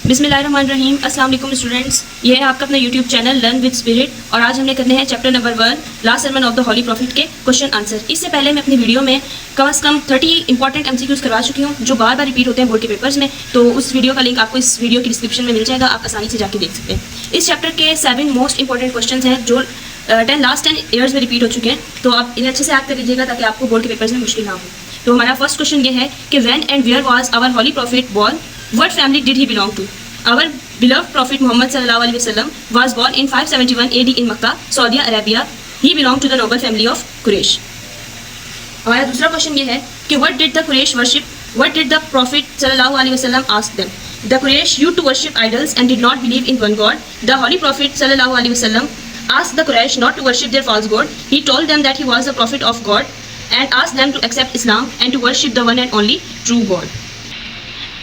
बिस्मिल्लाहिर्रहमानिर्रहीम। अस्सलाम वालेकुम स्टूडेंट्स, ये है आपका अपना YouTube channel learn with spirit और आज हमने करने हैं chapter number 1 last sermon of the holy prophet के क्वेश्चन आंसर। इससे पहले मैं अपनी वीडियो में कम से कम 30 इंपॉर्टेंट एमसीक्यूज करवा चुकी हूँ जो बार बार रिपीट होते हैं बोर्ड के पेपर्स में, तो उस वीडियो का लिंक आपको इस वीडियो की डिस्क्रिप्शन में मिल जाएगा, आप आसानी से जाके देख सकते हैं। इस चैप्टर के 7 मोस्ट इंपॉर्टेंट क्वेश्चन हैं जो लास्ट 10 ईयर्स में रिपीट हो चुके हैं, तो आप इन्हें अच्छे से याद कर लीजिएगा ताकि आपको बोर्ड के पेपर्स में मुश्किल ना हो। तो हमारा फर्स्ट क्वेश्चन ये है कि when and where was our holy prophet born, what family did he belong to? Our beloved Prophet Muhammad sallallahu alaihi wasallam was born in 571 AD in Makkah, Saudi Arabia. He belonged to the noble family of Quraysh. हमारा दूसरा question ये है कि what did the Quraysh worship? What did the Prophet sallallahu alaihi wasallam ask them? The Quraysh used to worship idols and did not believe in one God. The Holy Prophet sallallahu alaihi wasallam asked the Quraysh not to worship their false god. He told them that he was the prophet of God and asked them to accept Islam and to worship the one and only true God.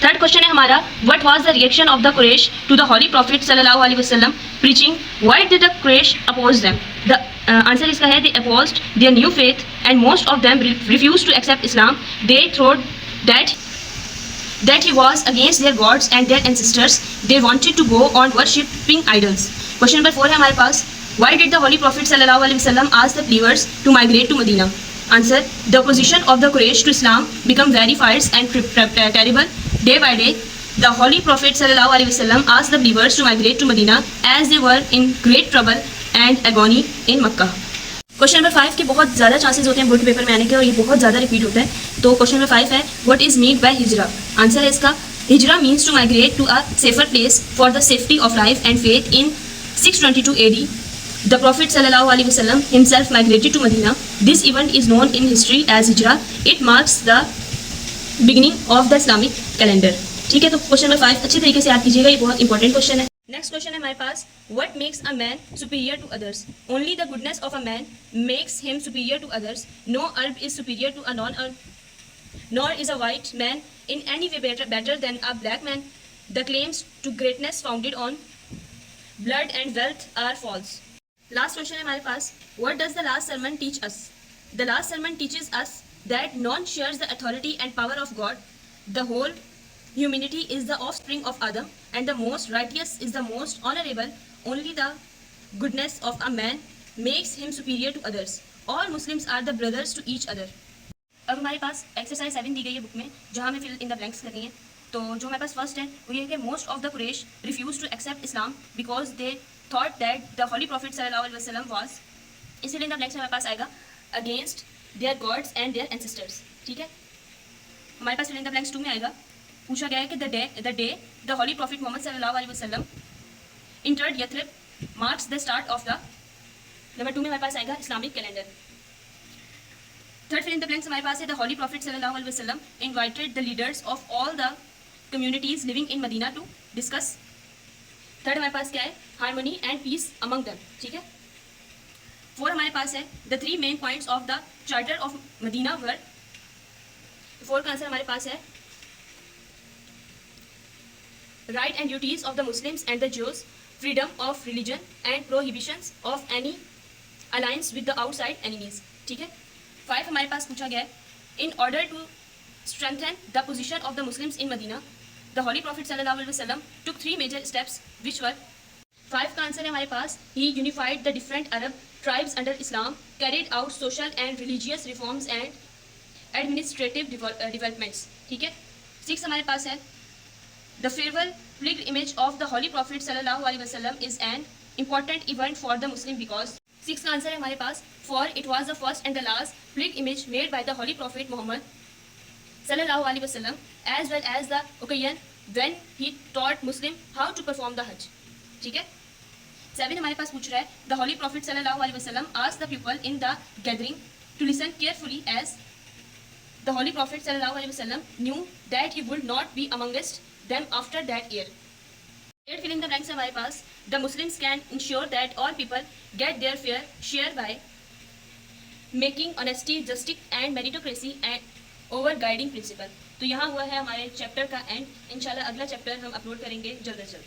Third question है हमारा, what was the reaction of the Quraish to the holy prophet सल्लल्लाहु अलैहि वसल्लम preaching? Why did the Quraish oppose them? The answer इसका है, they opposed their new faith and most of them refused to accept Islam. They thought that he was against their gods and their ancestors. They wanted to go on worshipping idols. Question number 4 है हमारे पास, why did the holy prophet sallallahu alaihi wasallam ask the believers to migrate to Medina? Answer, the opposition of the Quraysh to Islam became very fierce and terrible. Day by day, the Holy Prophet sallallahu alaihi wasallam asked the believers to migrate to Medina as they were in great trouble and agony in Makkah. Question number 5 के बहुत ज़्यादा chances होते हैं board के paper में आने के और ये बहुत ज़्यादा रिपीट होता है. तो क्वेश्चन नंबर 5 है, what is mean by hijra? Answer है इसका, hijra means to migrate to a safer place for the safety of life and faith. In 622 AD, the Prophet sallallahu alaihi wasallam himself migrated to Medina. This event is known in history as Hijra. It marks the beginning of the Islamic calendar. ठीक है, तो question number 5 अच्छी तरीके से याद कीजिएगा, ये बहुत इंपॉर्टेंट क्वेश्चन है. नेक्स्ट क्वेश्चन है हमारे पास, what makes a man superior to others? Only the goodness of a man makes him superior to others. No Arab is superior to a non Arab, nor is a white man in any way better than a black man. The claims to greatness founded on blood and wealth are false. Last question है हमारे पास, what does the last sermon teach us? The last sermon teaches us that none shares the authority and power of God. The whole humanity is the offspring of Adam and the most righteous is the most honourable. Only the goodness of a man makes him superior to others. All Muslims are the brothers to each other. अब हमारे पास exercise 7 दी गई है book में, जहाँ हमें fill in the blanks करनी है. तो जो हमारे पास फर्स्ट है वो ये है कि most of the Quraysh refuse to accept Islam because they thought that the holy prophet sallallahu alaihi wasallam was, इसलिए इन द ब्लैंक्स में हमारे पास आएगा against their gods and their ancestors. ठीक है, हमारे पास फिल इन द ब्लैंक्स 2 में आएगा, पूछा गया है कि the day the holy prophet Muhammad sallallahu alaihi wasallam entered Yathrib marks the start of the. Number 2 में हमारे पास आएगा Islamic calendar. Third fill in the blanks हमारे पास है, the holy prophet sallallahu alaihi wasallam invited the leaders of all the communities living in Medina to discuss. थर्ड हमारे पास क्या है, harmony and peace among them. ठीक है, 4 हमारे पास है, the 3 main points of the charter of Medina were. 4 का आंसर हमारे पास है, right and duties of the Muslims and the Jews, freedom of religion and prohibitions of any alliance with the outside enemies. ठीक है, 5 हमारे पास पूछा गया है, in order to strengthen the position of the Muslims in Medina the holy prophet sallallahu alaihi wasallam took 3 major steps which were. 5 का answer है हमारे पास, he unified the different Arab tribes under Islam, carried out social and religious reforms and administrative developments. ठीक है, 6 हमारे पास है, the farewell pilgrimage of the holy prophet sallallahu alaihi wasallam is an important event for the Muslim because. 6 का answer है हमारे पास, for it was the first and the last pilgrimage made by the holy prophet Muhammad sallallahu alaihi wasallam as well as the occasion when he taught Muslim how to perform the Hajj. ठीक है, 7 हमारे पास पूछ रहा है, the holy prophet sallallahu alaihi wasallam asked the people in the gathering to listen carefully as the holy prophet sallallahu alaihi wasallam knew that he would not be amongst them after that year. 8 fill in the blanks हमारे पास, the Muslims can ensure that all people get their fair share by making honesty, justice and meritocracy and over guiding principal. तो यहाँ हुआ है हमारे chapter का and. इंशाल्लाह अगला chapter हम अपलोड करेंगे जल्द से जल्द.